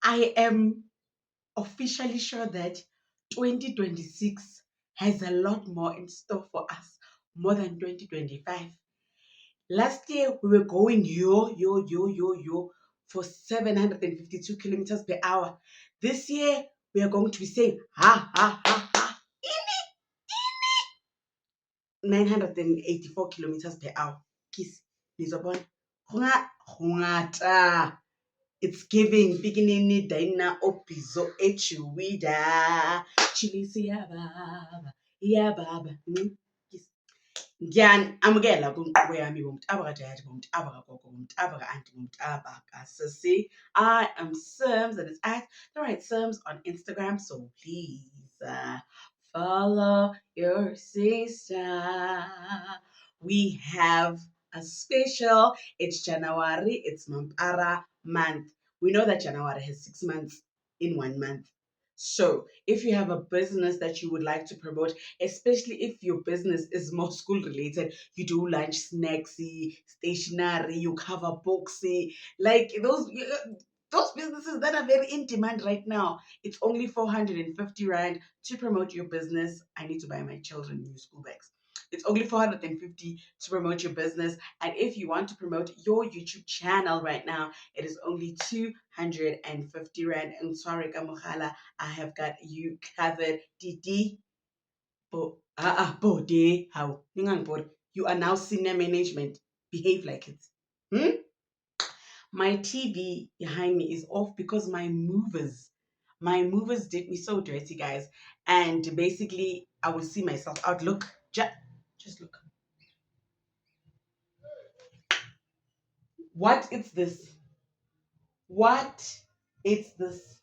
I am officially sure that 2026 has a lot more in store for us, more than 2025. Last year, we were going yo for 752 kilometers per hour. This year, we are going to be saying ha ha ha ha 984 kilometers per hour. Kiss, Lizabon. Hungata. It's giving beginning dina opizo echuida. Chilisi ya baba. Ya baba. Ngiyanamukela kumqhubo yami bomtabaka dad bomtabaka gogo bomtabaka auntie bomtabaka sissy. I am Sims and it's at the right Sims on Instagram, so please follow your sister. We have a special. It's January. It's Mampara month. We know that January has 6 months in 1 month. So if you have a business that you would like to promote, especially if your business is more school related, you do lunch snacksy, stationery, you cover booksy, like those businesses that are very in demand right now. It's only 450 rand to promote your business. I need to buy my children new school bags. It's only 450 to promote your business. And if you want to promote your YouTube channel right now, it is only 250 rand. And sorry, Kamuhala, I have got you covered. Didi. Bode, how? You are now senior management. Behave like it. My TV behind me is off because my movers did me so dirty, guys. And basically, I will see myself out. Look, just look. What is this? What is this?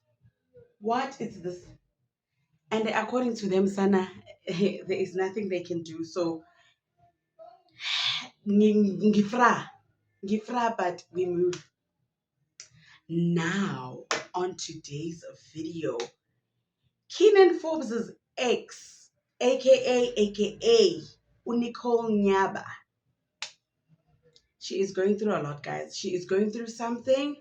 What is this? And according to them, Sana, there is nothing they can do. So, ngifra, but we move. Now, on today's video, Keenan Forbes' ex, aka Nicole Nyaba. She is going through a lot, guys. She is going through something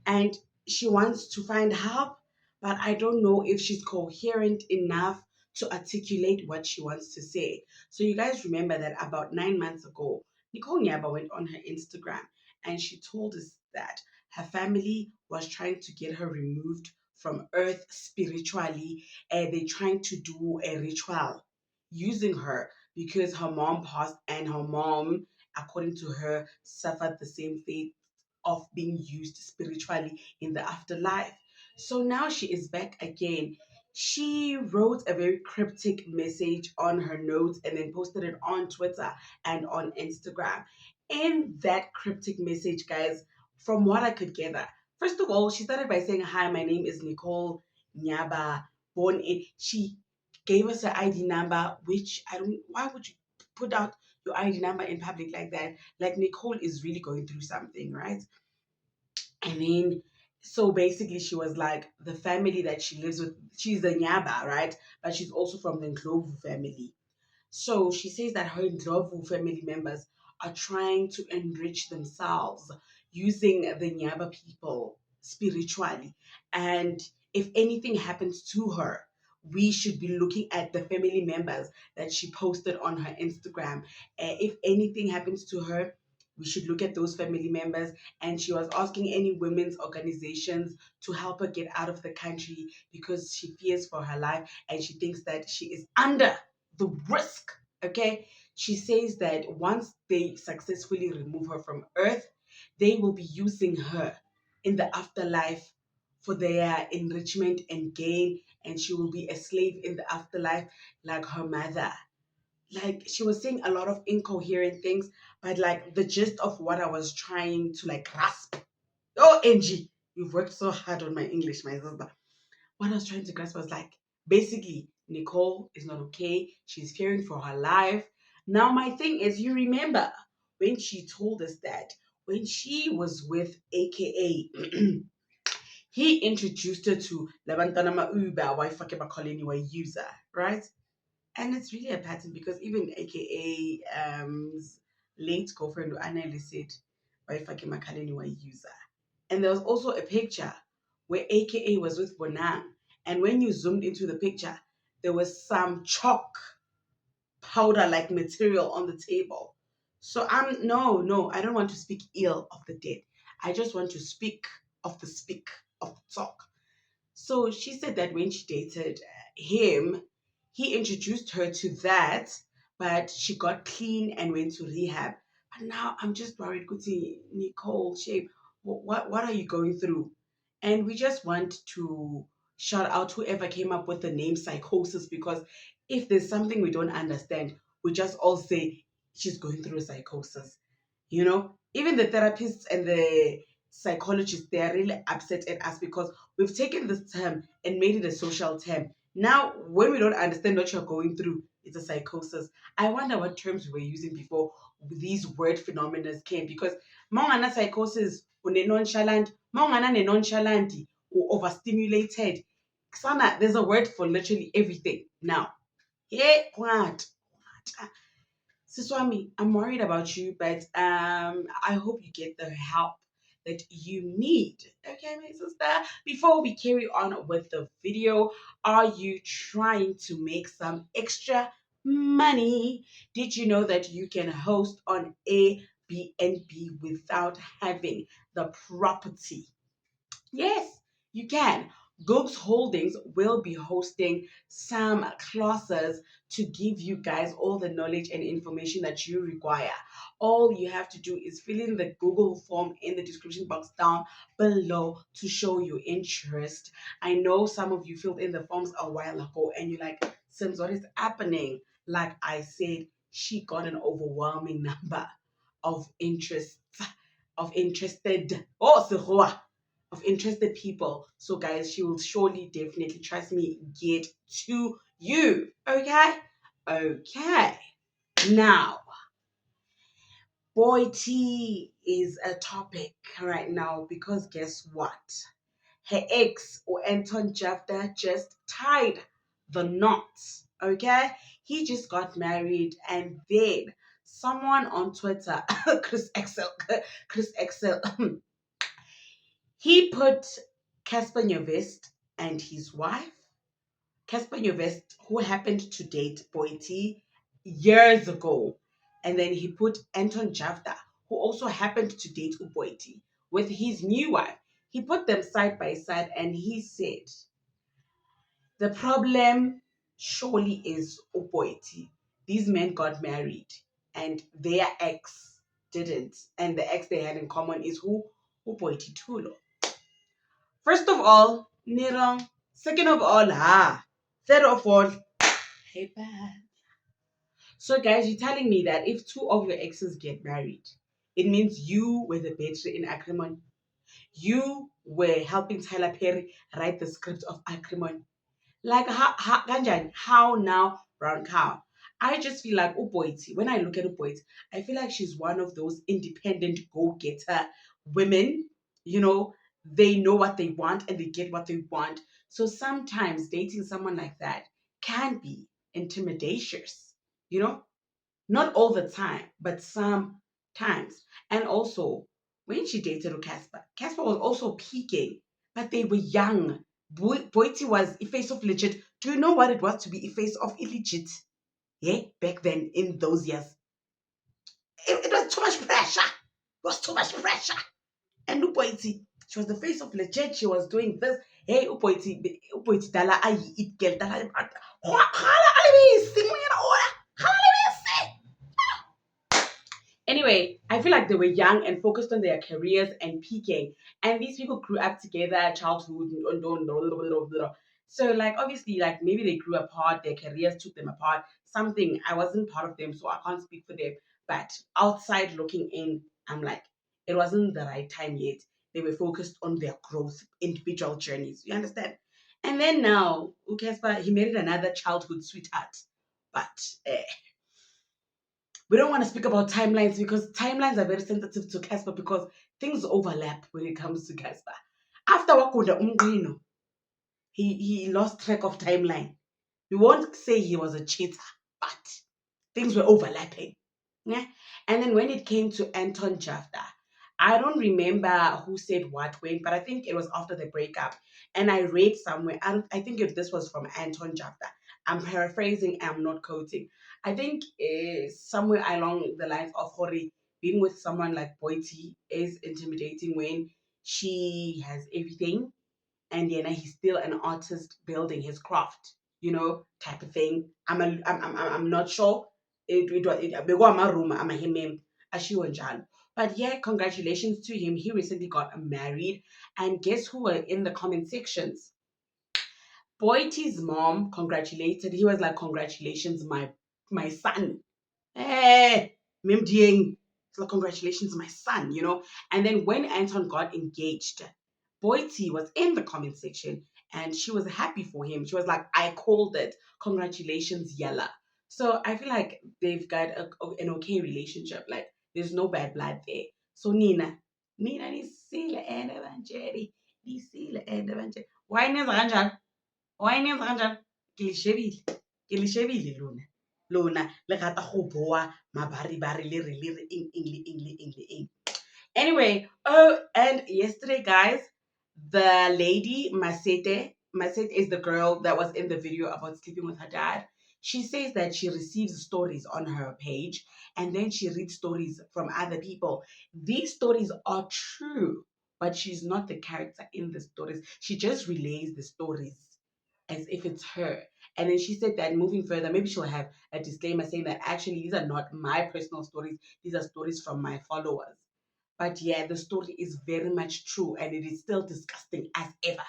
and she wants to find help, but I don't know if she's coherent enough to articulate what she wants to say. So, you guys remember that about 9 months ago, Nicole Nyaba went on her Instagram and she told us that her family was trying to get her removed from earth spiritually, and they're trying to do a ritual using her because her mom passed and her mom, according to her, suffered the same fate of being used spiritually in the afterlife. So now she is back again. She wrote a very cryptic message on her notes and then posted it on Twitter and on Instagram. In that cryptic message, guys, from what I could gather, first of all, she started by saying, "Hi, my name is Nicole Nyaba, born in." She gave us her ID number, which I don't. Why would you put out your ID number in public like that? Like Nicole is really going through something, right? And then, so basically, she was like the family that she lives with. She's a Nyaba, right? But she's also from the Ndlovu family. So she says that her Ndlovu family members are trying to enrich themselves using the Nyaba people spiritually. And if anything happens to her, we should be looking at the family members that she posted on her Instagram. If anything happens to her, we should look at those family members. And she was asking any women's organizations to help her get out of the country because she fears for her life and she thinks that she is under the risk. Okay, she says that once they successfully remove her from earth, they will be using her in the afterlife for their enrichment and gain, and she will be a slave in the afterlife like her mother. Like, she was saying a lot of incoherent things, but like the gist of what I was trying to like grasp. Oh, Angie, you've worked so hard on my English, my sister. What I was trying to grasp was like, basically, Nicole is not okay. She's fearing for her life. Now, my thing is, you remember when she told us that when she was with AKA, he introduced her to Labantana Uber, wife user, right? And it's really a pattern because even AKA late girlfriend Anna said, wife user. And there was also a picture where AKA was with Bonang. And when you zoomed into the picture, there was some chalk powder like material on the table. So I'm no, no, I don't want to speak ill of the dead. I just want to speak of the talk. So she said that when she dated him, he introduced her to that, but she got clean and went to rehab. But now I'm just worried, Kuti, Nicole, Shape, what are you going through? And we just want to shout out whoever came up with the name psychosis, because if there's something we don't understand, we just all say she's going through a psychosis. Even the therapists and the psychologists, they are really upset at us because we've taken this term and made it a social term. Now, when we don't understand what you're going through, it's a psychosis. I wonder what terms we were using before these word phenomena came, because mongana psychosis, une nonchalant, mongana ne nonchalant, or overstimulated. Sana, there's a word for literally everything now. Yeah, what? Siswami, I'm worried about you, but I hope you get the help that you need. Okay, my sister. Before we carry on with the video, are you trying to make some extra money? Did you know that you can host on Airbnb without having the property? Yes, you can. Gooks Holdings will be hosting some classes to give you guys all the knowledge and information that you require. All you have to do is fill in the Google form in the description box down below to show your interest. I know some of you filled in the forms a while ago and you're like, Sims, what is happening? Like I said, she got an overwhelming number of interests, of interested. Oh, Sehoa of interested people. So, guys, she will surely, definitely, trust me, get to you. Okay? Okay. Now, boy T is a topic right now because guess what? Her ex, or Anton Jafta, just tied the knot. Okay? He just got married, and then someone on Twitter, Chris Excel, Chris Excel, he put Casper Nyovest and his wife, Casper Nyovest, who happened to date Boiti years ago. And then he put Anton Javda, who also happened to date Uboiti, with his new wife. He put them side by side and he said, the problem surely is Uboiti. These men got married and their ex didn't. And the ex they had in common is who? Uboiti Tulo. First of all, Nirong. Second of all, Third of all, hey, bad. So, guys, you're telling me that if two of your exes get married, it means you were the battery in Acrimony. You were helping Tyler Perry write the script of Acrimony. Like, how now, brown cow? I just feel like Uboiti, when I look at Uboiti, I feel like she's one of those independent go-getter women. You know, they know what they want and they get what they want. So sometimes dating someone like that can be intimidatious, you know? Not all the time, but sometimes. And also, when she dated Casper, Casper was also peaking, but they were young. Boiti was a face of legit. Do you know what it was to be a face of illegit? Yeah, back then in those years, it was too much pressure. It was too much pressure. And Upoiti, she was the face of legit. She was doing this. Hey, Upoiti, dala ayi it girl dala. Anyway, I feel like they were young and focused on their careers and peaking. And these people grew up together, childhood, so like obviously like maybe they grew apart, their careers took them apart. Something I wasn't part of them, so I can't speak for them. But outside looking in, I'm like, it wasn't the right time yet. They were focused on their growth, individual journeys. You understand? And then now, Ukespa, he married another childhood sweetheart. But we don't want to speak about timelines because timelines are very sensitive to Casper because things overlap when it comes to Casper. After Wakunda Umgwino, he lost track of timeline. We won't say he was a cheater, but things were overlapping. Yeah? And then when it came to Anton Jafta, I don't remember who said what when, but I think it was after the breakup. And I read somewhere, I think this was from Anton Jafta. I'm paraphrasing, I'm not quoting. I think somewhere along the lines of Hori, being with someone like Boiti is intimidating when she has everything and then he's still an artist building his craft, type of thing. I'm not sure. Bekwa amaruma, amahemem, ashiwo njalo. But yeah, congratulations to him. He recently got married, and guess who were in the comment sections? Boiti's mom congratulated. He was like, "Congratulations, my son." Hey, Mimdieng. So congratulations, my son. And then when Anton got engaged, Boiti was in the comment section and she was happy for him. She was like, I called it. Congratulations, Yella. So I feel like they've got an okay relationship. Like there's no bad blood there. So Nina nisile and evangelii. Nisile and evangelii. Why nenza kanjalo? Why nenza kanjalo? Ke le shebile lona le rata go boa mabaribari le re eng. Anyway, oh, and yesterday, guys, the lady Masete is the girl that was in the video about sleeping with her dad. She says that she receives stories on her page and then she reads stories from other people. These stories are true, but she's not the character in the stories. She just relays the stories as if it's her. And then she said that moving further, maybe she'll have a disclaimer saying that actually these are not my personal stories, these are stories from my followers. But yeah, the story is very much true and it is still disgusting as ever.